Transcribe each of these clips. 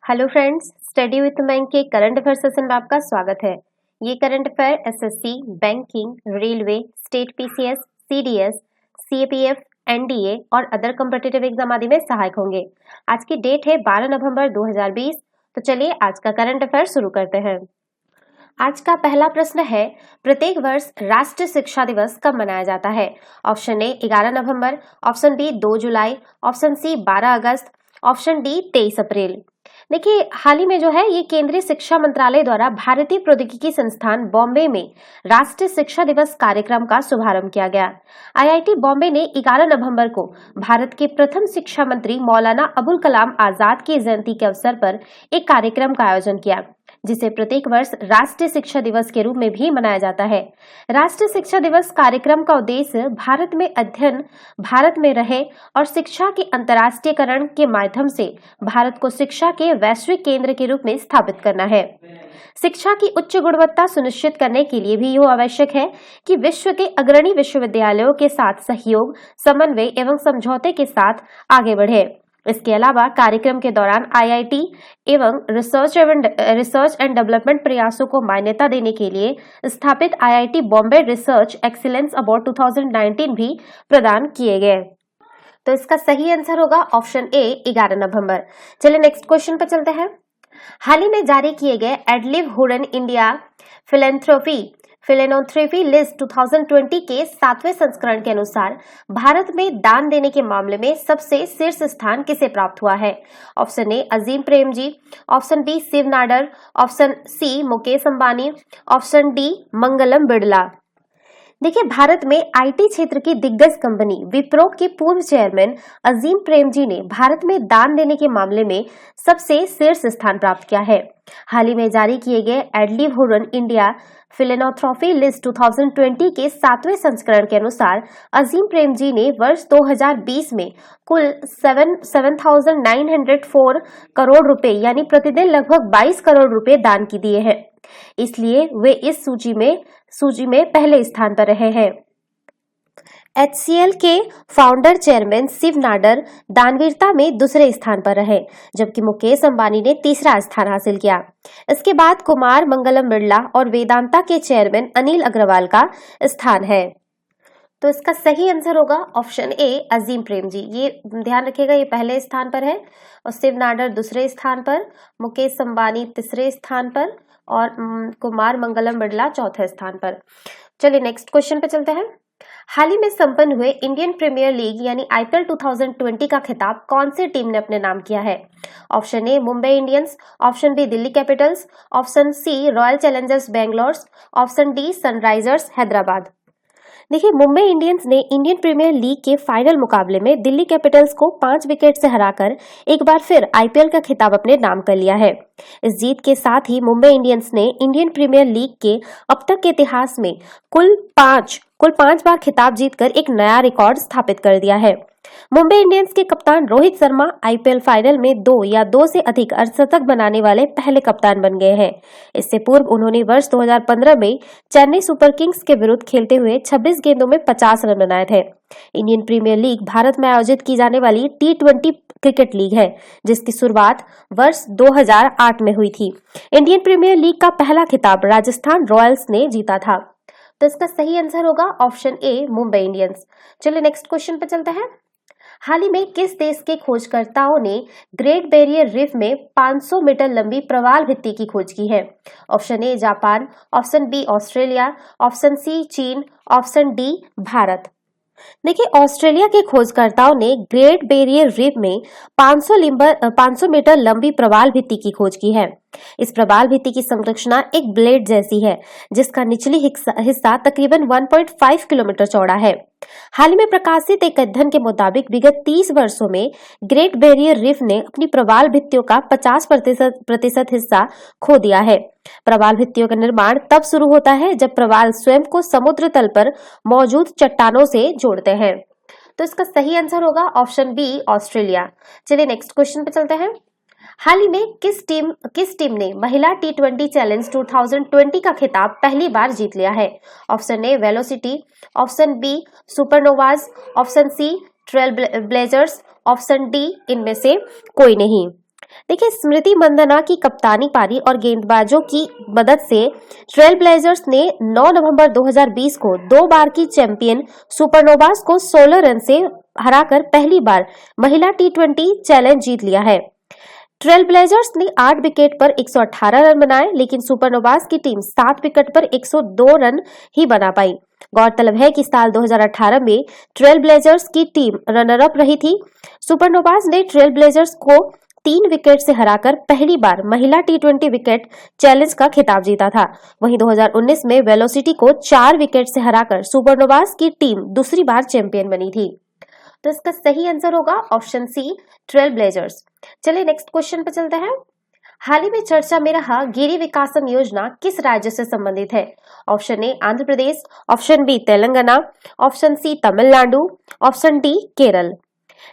Hello friends, study with bank के current affair session में आपका स्वागत है। ये current affair SSC, banking, railway, state PCS, CDS, CAPF, NDA और अदर कॉम्पिटिटिव एग्जाम आदि में सहायक होंगे। आज की डेट है 12 नवंबर 2020। तो चलिए आज का करंट अफेयर शुरू करते हैं। आज का पहला प्रश्न है, प्रत्येक वर्ष राष्ट्रीय शिक्षा दिवस कब मनाया जाता है? ऑप्शन ए 11 नवंबर, ऑप्शन बी 2 जुलाई, ऑप्शन सी 12 अगस्त, ऑप्शन डी 23 अप्रैल। देखिए, हाल ही में जो है ये केंद्रीय शिक्षा मंत्रालय द्वारा भारतीय प्रौद्योगिकी संस्थान बॉम्बे में राष्ट्रीय शिक्षा दिवस कार्यक्रम का शुभारंभ किया गया। आईआईटी बॉम्बे ने 11 नवंबर को भारत के प्रथम शिक्षा मंत्री मौलाना अबुल कलाम आजाद की जयंती के अवसर पर एक कार्यक्रम का आयोजन किया, जिसे प्रत्येक वर्ष राष्ट्रीय शिक्षा दिवस के रूप में भी मनाया जाता है। राष्ट्रीय शिक्षा दिवस कार्यक्रम का उद्देश्य भारत में अध्ययन, भारत में रहे और शिक्षा के अंतर्राष्ट्रीयकरण के माध्यम से भारत को शिक्षा के वैश्विक केंद्र के रूप में स्थापित करना है। शिक्षा की उच्च गुणवत्ता सुनिश्चित करने के लिए भी यह आवश्यक है कि विश्व के अग्रणी विश्वविद्यालयों के साथ सहयोग, समन्वय एवं समझौते के साथ आगे बढ़े। इसके अलावा कार्यक्रम के दौरान आईआईटी एवं रिसर्च एंड डेवलपमेंट प्रयासों को मान्यता देने के लिए स्थापित IIT Bombay research excellence award 2019 भी प्रदान किए गए। तो इसका सही आंसर होगा ऑप्शन ए 11 नवंबर। चलिए नेक्स्ट क्वेश्चन पर चलते हैं। हाल ही में जारी किए गए एडलिव हुडन इंडिया फिलेनोथ्रेपी लिस्ट 2020 के 7वें संस्करण के अनुसार भारत में दान देने के मामले में सबसे शीर्ष स्थान किसे प्राप्त हुआ है? Option A Azim Premji, option B Shiv Nadar, option C Mukesh Ambani, option D Mangalam Birla. देखिए, भारत में आईटी क्षेत्र की दिग्गज कंपनी विप्रो के पूर्व चेयरमैन अजीम प्रेमजी ने भारत में दान देने के मामले में सबसे शीर्ष स्थान प्राप्त किया है। हाल ही में जारी किए गए एडलिव हुडन इंडिया फिलेनोथ्रेपी लिस्ट 2020 के 7वें संस्करण के अनुसार अजीम प्रेमजी ने वर्ष 2020 में कुल 7,904 करोड़ रुपए यानी प्रतिदिन लगभग 22 करोड़ रुपए दान की दिए हैं। इसलिए वे इस सूची में पहले स्थान पर रहे हैं। HCL के फाउंडर चेयरमैन शिव नाडर दानवीरता में दूसरे स्थान पर रहे, जबकि मुकेश अंबानी ने तीसरा स्थान हासिल किया। इसके बाद कुमार मंगलम बिड़ला और वेदांता के चेयरमैन अनिल अग्रवाल का स्थान है। तो इसका सही आंसर होगा ऑप्शन ए अजीम प्रेमजी। ये ध्यान रखिएगा, ये पहले स्थान पर है और शिव नाडर दूसरे स्थान पर, मुकेश अंबानी तीसरे स्थान पर और कुमार मंगलम बिड़ला चौथे स्थान पर। चलिए नेक्स्ट क्वेश्चन पे चलते हैं। हाल ही में संपन्न हुए इंडियन प्रीमियर लीग यानी आईपीएल 2020 का खिताब कौन सी टीम ने अपने नाम किया है? Option A Mumbai Indians, option B Delhi Capitals, option C Royal Challengers Bangalore, option D Sunrisers Hyderabad. देखिए, मुंबई इंडियंस ने इंडियन प्रीमियर लीग के फाइनल मुकाबले में दिल्ली कैपिटल्स को 5 विकेट से हराकर एक बार फिर आईपीएल का खिताब अपने नाम कर लिया है। इस जीत के साथ ही मुंबई इंडियंस ने इंडियन प्रीमियर लीग के अब तक के इतिहास में कुल पांच बार खिताब जीतकर एक नया रिकॉर्ड स्थापित कर दिया है। मुंबई इंडियंस के कप्तान रोहित शर्मा आईपीएल फाइनल में 2 या 2 से अधिक अर्धशतक बनाने वाले पहले कप्तान बन गए हैं। इससे पूर्व उन्होंने वर्ष 2015 में चेन्नई सुपर किंग्स के विरुद्ध खेलते हुए 26 गेंदों में 50 रन बनाए थे। इंडियन प्रीमियर लीग भारत में आयोजित की जाने वाली T20 क्रिकेट लीग है, जिसकी शुरुआत वर्ष 2008 में हुई थी। इंडियन प्रीमियर लीग का पहला खिताब राजस्थान रॉयल्स ने जीता था। तो इसका सही आंसर होगा ऑप्शन ए मुंबई इंडियंस। चलिए नेक्स्ट क्वेश्चन पर चलते हैं। हाल ही में किस देश के खोजकर्ताओं ने ग्रेट बैरियर रीफ में 500 मीटर लंबी प्रवाल भित्ति की खोज की है? Option A Japan, option B Australia, option C चीन, ऑप्शन डी भारत। देखिए, ऑस्ट्रेलिया के खोजकर्ताओं ने ग्रेट बैरियर रीफ में 500 मीटर लंबी प्रवाल भित्ति की खोज की है। इस प्रवाल भित्ति की संरचना एक ब्लेड जैसी है, जिसका निचली हिस्सा तकरीबन 1.5 किलोमीटर चौड़ा है। हाल ही में प्रकाशित एक अध्ययन के मुताबिक विगत 30 वर्षों में ग्रेट बैरियर रीफ ने अपनी प्रवाल भित्तियों का 50% हिस्सा खो दिया है। प्रवाल भित्तियों का निर्माण तब शुरू होता है जब प्रवाल स्वयं को समुद्र तल पर मौजूद चट्टानों से जोड़ते हैं। तो इसका सही आंसर होगा ऑप्शन बी ऑस्ट्रेलिया। चलिए नेक्स्ट क्वेश्चन पे चलते हैं। हाल ही में किस टीम ने महिला T20 चैलेंज 2020 का खिताब पहली बार जीत लिया है? Option A Velocity, option B Supernovas, option C Trailblazers, option D इनमें से कोई नहीं। देखिए, स्मृति मंदाना की कप्तानी पारी और गेंदबाजों की मदद से ट्रेल ब्लेजर्स ने 9 नवंबर 2020 को 2 बार की चैंपियन सुपरनोवास को 16 रन से हराकर पहली बार महिला टी20 चैलेंज जीत लिया है। ट्रेल ब्लेजर्स ने 8 विकेट पर 118 रन बनाए, लेकिन सुपरनोवास की टीम 7 विकेट पर 102 रन ही बना पाई। गौरतलब है कि साल 2018 में ट्रेल ब्लेजर्स की टीम रनर अप रही थी। सुपरनोवास ने ट्रेल ब्लेजर्स को 3 विकेट से हराकर पहली बार महिला टी20 विकेट चैलेंज का खिताब जीता था। वहीं 2019 में वेलोसिटी को 4 विकेट से हराकर सुपरनोवास की टीम दूसरी बार चैंपियन बनी थी। तो इसका सही आंसर होगा ऑप्शन सी, ट्रेल ब्लेजर्स। चलिए नेक्स्ट क्वेश्चन पे चलते हैं। हाल ही में चर्चा में रहा गिरि विकासम योजना किस राज्य से संबंधित है? Option A Andhra Pradesh, option B Telangana, option C Tamil Nadu, option D Kerala.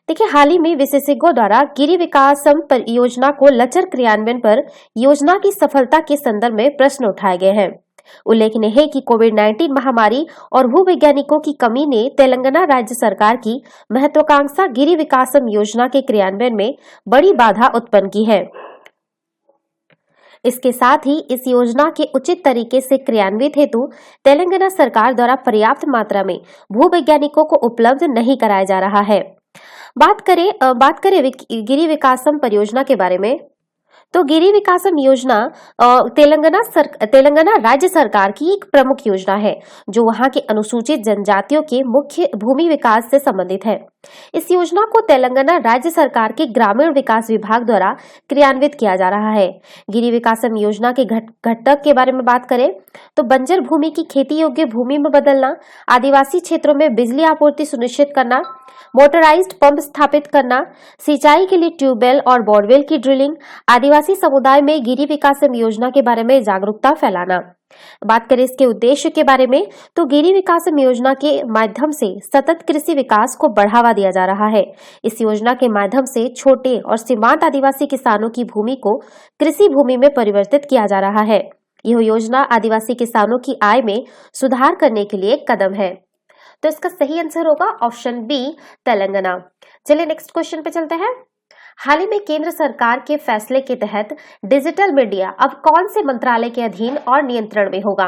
देखिए, हाल ही में विशेषज्ञों द्वारा गिरि विकासम परियोजना को लचर क्रियान्वयन पर योजना की सफलता के संदर्भ में प्रश्न उठाए गए हैं। उल्लेखनीय है कि कोविड-19 महामारी और भूवैज्ञानिकों की कमी ने तेलंगाना राज्य सरकार की महत्वाकांक्षा गिरि विकासम योजना के क्रियान्वयन में बड़ी बाधा उत्पन्न की है। इसके साथ ही इस योजना के उचित तरीके से क्रियान्वित हेतु तेलंगाना सरकार द्वारा पर्याप्त मात्रा में भूवैज्ञानिकों को उपलब्ध नहीं कराया जा रहा है। बात करें गिरि विकासम परियोजना के बारे में, तो गिरि विकासम योजना तेलंगाना राज्य सरकार की एक प्रमुख योजना है जो वहां के अनुसूचित जनजातियों के मुख्य भूमि विकास से संबंधित है। इस योजना को तेलंगाना राज्य सरकार के ग्रामीण विकास विभाग द्वारा क्रियान्वित किया जा रहा है। गिरि विकासम योजना के घटक के बारे में बात करें तो बंजर भूमि की खेती योग्य भूमि में बदलना, आदिवासी क्षेत्रों में बिजली आपूर्ति सुनिश्चित करना, मोटराइज्ड पंप स्थापित करना, सिंचाई के लिए ट्यूबवेल और बोरवेल की ड्रिलिंग, आदिवासी समुदाय में गिरि विकासम योजना के बारे में जागरूकता फैलाना। बात करें इसके उद्देश्य के बारे में, तो गिरि विकासम योजना के माध्यम से सतत कृषि विकास को बढ़ावा दिया जा रहा है। इस योजना के माध्यम से छोटे और सीमांत आदिवासी किसानों की भूमि को कृषि भूमि में परिवर्तित किया जा रहा है। यह योजना आदिवासी किसानों की आय में सुधार करने के लिए एक कदम है। तो इसका सही आंसर होगा ऑप्शन बी, तेलंगाना। चलिए नेक्स्ट क्वेश्चन पे चलते हैं। हाल ही में केंद्र सरकार के फैसले के तहत डिजिटल मीडिया अब कौन से मंत्रालय के अधीन और नियंत्रण में होगा?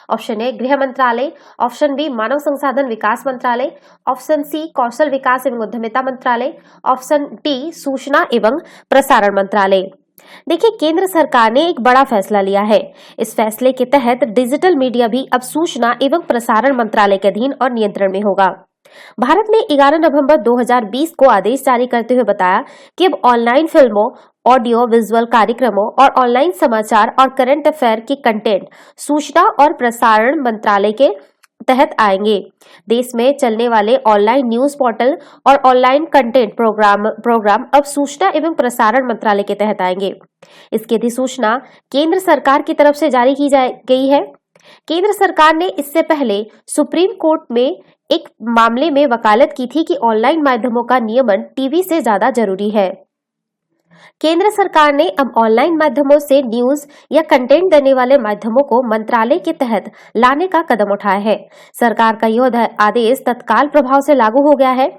ऑप्शन ए गृह मंत्रालय, ऑप्शन बी मानव संसाधन विकास मंत्रालय, ऑप्शन सी कौशल विकास एवं उद्यमिता मंत्रालय, ऑप्शन डी सूचना एवं प्रसारण मंत्रालय। देखिए, केंद्र सरकार ने एक बड़ा फैसला लिया है। इस फैसले के तहत डिजिटल मीडिया भी अब सूचना एवं प्रसारण मंत्रालय के अधीन और नियंत्रण में होगा। भारत ने 11 नवंबर 2020 को आदेश जारी करते हुए बताया कि अब ऑनलाइन फिल्मों, ऑडियो विजुअल कार्यक्रमों और ऑनलाइन समाचार और करंट अफेयर के कंटेंट सूचना और प्रसारण मंत्रालय के तहत आएंगे। देश में चलने वाले ऑनलाइन न्यूज पोर्टल और ऑनलाइन कंटेंट प्रोग्राम अब सूचना एवं प्रसारण मंत्रालय के तहत आएंगे। इसकी अधिसूचना केंद्र सरकार की तरफ से जारी की गई है। केंद्र सरकार ने इससे पहले सुप्रीम कोर्ट में एक मामले में वकालत की थी कि ऑनलाइन माध्यमों का नियमन टीवी से ज्यादा जरूरी है। केंद्र सरकार ने अब ऑनलाइन माध्यमों से न्यूज या कंटेंट देने वाले माध्यमों को मंत्रालय के तहत लाने का कदम उठाया है। सरकार का यह आदेश तत्काल प्रभाव से लागू हो गया है।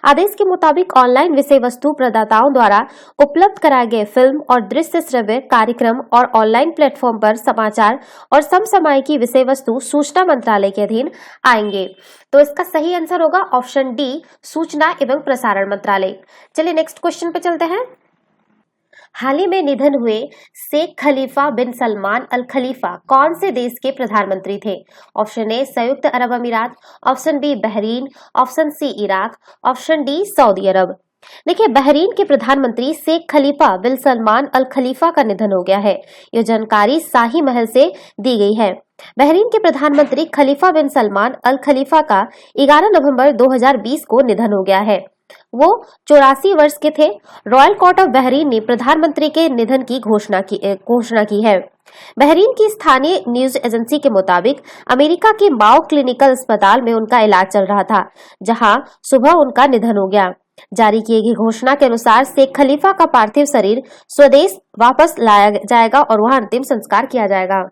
आदेश के मुताबिक ऑनलाइन विषय वस्तु प्रदाताओं द्वारा उपलब्ध कराए गए फिल्म और दृश्य श्रव्य कार्यक्रम और ऑनलाइन प्लेटफॉर्म पर समाचार और समसामयिकी विषय वस्तु सूचना मंत्रालय के अधीन आएंगे। तो इसका सही आंसर होगा ऑप्शन डी, सूचना एवं प्रसारण मंत्रालय। चलिए नेक्स्ट क्वेश्चन पे चलते हैं। हाल ही में निधन हुए शेख खलीफा बिन सलमान अल खलीफा कौन से देश के प्रधानमंत्री थे? ऑप्शन ए संयुक्त अरब अमीरात, option B Bahrain, option C Iraq, option D Saudi Arab. देखिए, बहरीन के प्रधानमंत्री शेख खलीफा बिन सलमान अल खलीफा का निधन हो गया है। यह जानकारी शाही महल से दी गई है। बहरीन के प्रधानमंत्री खलीफा बिन सलमान अल खलीफा का 11 नवंबर 2020 को निधन हो गया है। वो 84 वर्ष के थे। रॉयल कोर्ट ऑफ बहरीन ने प्रधानमंत्री के निधन की घोषणा की है। बहरीन की स्थानीय न्यूज एजेंसी के मुताबिक अमेरिका के माओ क्लिनिकल अस्पताल में उनका इलाज चल रहा था, जहां सुबह उनका निधन हो गया। जारी की गई घोषणा के अनुसार शेख खलीफा का पार्थिव शरीर स्वदेश वापस लाया जाएगा और वहां अंतिम संस्कार किया जाएगा।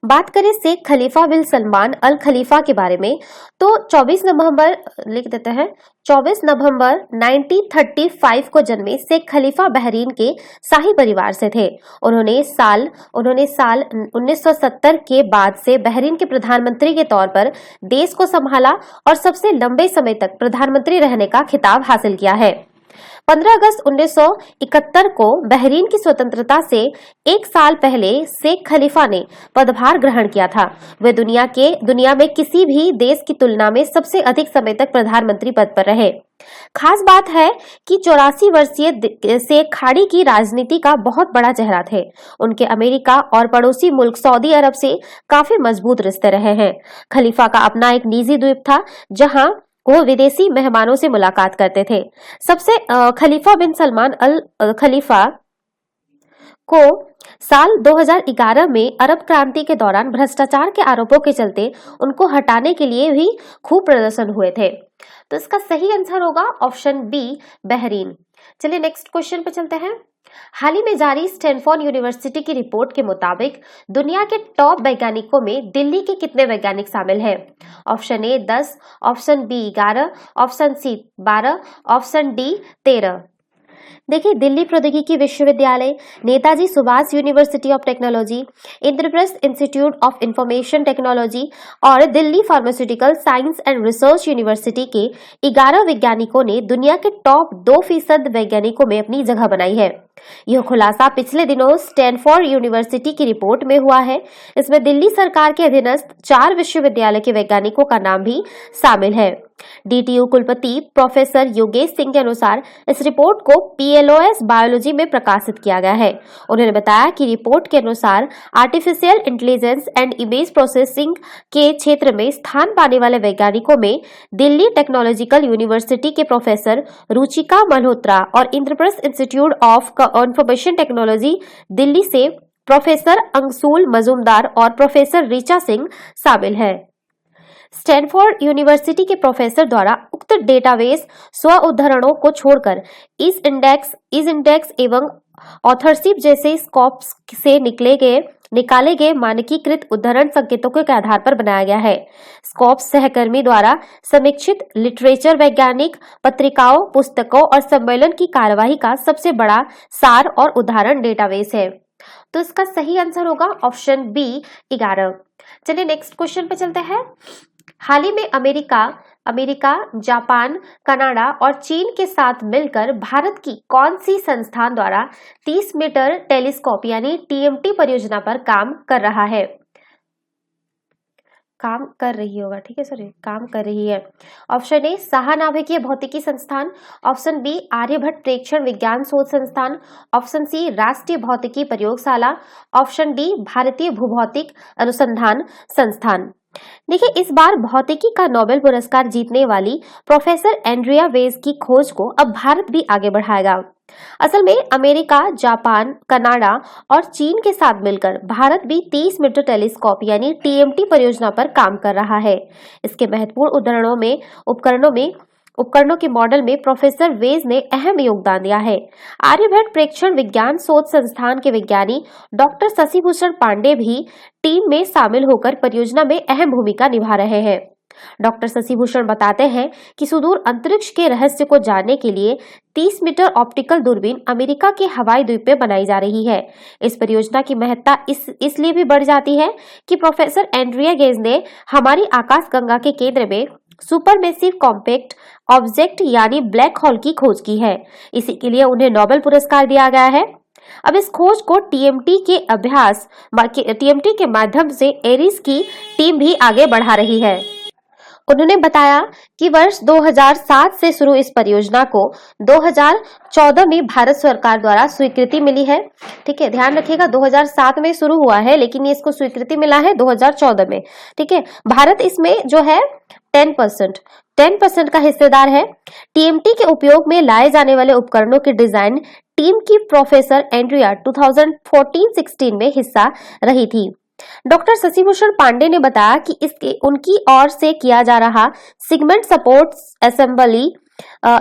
बात करें शेख खलीफा बिन सलमान अल खलीफा के बारे में तो 24 नवंबर लिख देते हैं 24 नवंबर 1935 को जन्मे शेख खलीफा बहरीन के शाही परिवार से थे। उन्होंने साल 1970 के बाद से बहरीन के प्रधानमंत्री के तौर पर देश को संभाला और सबसे लंबे समय तक प्रधानमंत्री रहने का खिताब हासिल किया है। 15 अगस्त 1971 को बहरीन की स्वतंत्रता से एक साल पहले शेख खलीफा ने पदभार ग्रहण किया था। वे दुनिया में किसी भी देश की तुलना में सबसे अधिक समय तक प्रधानमंत्री पद पर रहे। खास बात है कि 84 वर्षीय शेख खाड़ी की राजनीति का बहुत बड़ा चेहरा थे। उनके अमेरिका और पड़ोसी मुल्क सऊदी अरब से काफी मजबूत रिश्ते रहे हैं। खलीफा का अपना एक निजी द्वीप था जहां वो विदेशी मेहमानों से मुलाकात करते थे। सबसे खलीफा बिन सलमान अल खलीफा को साल 2011 में अरब क्रांति के दौरान भ्रष्टाचार के आरोपों के चलते उनको हटाने के लिए भी खूब प्रदर्शन हुए थे। तो इसका सही आंसर होगा ऑप्शन बी बहरीन। चलिए नेक्स्ट क्वेश्चन पे चलते हैं। हाल ही में जारी स्टैनफोर्ड यूनिवर्सिटी की रिपोर्ट के मुताबिक दुनिया के टॉप वैज्ञानिकों में दिल्ली के कितने वैज्ञानिक शामिल हैं? Option A 10, option B 11, option C 12, option D 13। देखिए, दिल्ली प्रौद्योगिकी विश्वविद्यालय, Netaji Subhash university of technology, Indraprastha institute of information technology और Delhi pharmaceutical science and research university के 11 वैज्ञानिकों ने दुनिया के टॉप 2% वैज्ञानिकों में अपनी जगह बनाई है। यह खुलासा पिछले दिनों स्टैनफोर्ड यूनिवर्सिटी की रिपोर्ट में हुआ है। इसमें दिल्ली सरकार के अधीनस्थ 4 विश्वविद्यालय के वैज्ञानिकों का नाम भी शामिल है। डीटीयू कुलपति प्रोफेसर योगेश सिंह के अनुसार इस रिपोर्ट को पीएलओएस बायोलॉजी में प्रकाशित किया गया है। उन्होंने बताया कि रिपोर्ट के अनुसार artificial intelligence and image processing के क्षेत्र में स्थान पाने वाले वैज्ञानिकों में दिल्ली टेक्नोलॉजिकल यूनिवर्सिटी के प्रोफेसर रुचिका मल्होत्रा और Indraprastha institute of information technology Delhi से प्रोफेसर अंशुल मजूमदार और प्रोफेसर ऋचा सिंह शामिल है। स्टैनफोर्ड यूनिवर्सिटी के प्रोफेसर द्वारा उक्त डेटाबेस स्व उद्धरणों को छोड़कर इस इंडेक्स एवं ऑथरशिप जैसे स्कोप्स से निकाले गए मानकीकृत उद्धरण संकेतों के आधार पर बनाया गया है। स्कोप्स सहकर्मी द्वारा समीक्षित लिटरेचर वैज्ञानिक पत्रिकाओं, पुस्तकों और सम्मेलन की कार्यवाही का सबसे बड़ा सार और उदाहरण डेटाबेस है। तो इसका सही आंसर होगा ऑप्शन बी 11। चलिए नेक्स्ट क्वेश्चन पे चलते हैं। हाल ही में अमेरिका, जापान, कनाडा और चीन के साथ मिलकर भारत की कौन सी संस्थान द्वारा 30 मीटर टेलीस्कोप यानी टीएमटी परियोजना पर काम कर रही है। ऑप्शन ए महानाभिकीय भौतिकी संस्थान, ऑप्शन बी आर्यभट्ट प्रेक्षण विज्ञान शोध संस्थान, ऑप्शन सी राष्ट्रीय भौतिकी प्रयोगशाला, ऑप्शन डी भारतीय भूभौतिक अनुसंधान संस्थान। देखिए, इस बार भौतिकी का नोबेल पुरस्कार जीतने वाली प्रोफेसर एंड्रिया वेज की खोज को अब भारत भी आगे बढ़ाएगा। असल में अमेरिका, जापान, कनाडा और चीन के साथ मिलकर भारत भी 30 मीटर टेलीस्कोप यानी टीएमटी परियोजना पर काम कर रहा है। इसके महत्वपूर्ण उपकरणों के मॉडल में प्रोफेसर वेज ने अहम योगदान दिया है। आर्यभट्ट प्रेक्षण विज्ञान शोध संस्थान के विज्ञानी डॉक्टर शशिभूषण पांडे भी टीम में शामिल होकर परियोजना में अहम भूमिका निभा रहे हैं। डॉक्टर शशिभूषण बताते हैं कि सुदूर अंतरिक्ष के रहस्य को जानने के लिए 30 मीटर ऑप्टिकल दूरबीन अमेरिका के हवाई द्वीप में बनाई जा रही है। इस परियोजना की महत्ता इसलिए भी बढ़ जाती है कि प्रोफेसर एंड्रिया गेज ने हमारी आकाशगंगा के केंद्र में सुपरमेसिव कॉम्पैक्ट ऑब्जेक्ट यानी ब्लैक होल की खोज की है। इसी के लिए उन्हें नोबेल पुरस्कार दिया गया है। अब इस खोज को टीएमटी के माध्यम से एरिस की टीम भी आगे बढ़ा रही है। उन्होंने बताया कि वर्ष 2007 से शुरू इस परियोजना को 2014 में भारत सरकार द्वारा स्वीकृति मिली है। ठीक है, ध्यान रखिएगा 2007 में शुरू हुआ है लेकिन इसको स्वीकृति मिला है 2014 में। ठीक है, भारत इसमें जो है 10% का हिस्सेदार है। टीएमटी के उपयोग में लाए जाने वाले उपकरणों की डिजाइन टीम की प्रोफेसर एंड्रिया 2014-16 में हिस्सा रही थी। डॉक्टर शशिभूषण पांडे ने बताया कि उनकी ओर से किया जा रहा सिगमेंट सपोर्ट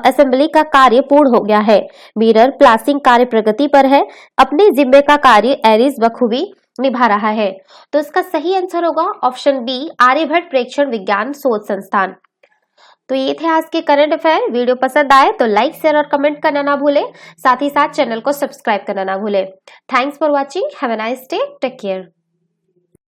असेंबली का कार्य पूर्ण हो गया है। मिरर प्लासिंग कार्य प्रगति पर है। अपने जिम्मे का कार्य एरिस बखूबी निभा रहा है। तो इसका सही आंसर होगा ऑप्शन बी, आर्यभट्ट प्रेक्षण विज्ञान शोध संस्थान। तो ये थे आज के करंट अफेयर। वीडियो पसंद आए तो लाइक, शेयर और कमेंट करना ना भूलें। साथ ही साथ चैनल को सब्सक्राइब करना ना भूलें। Thanks for watching. Have a nice day. Take care.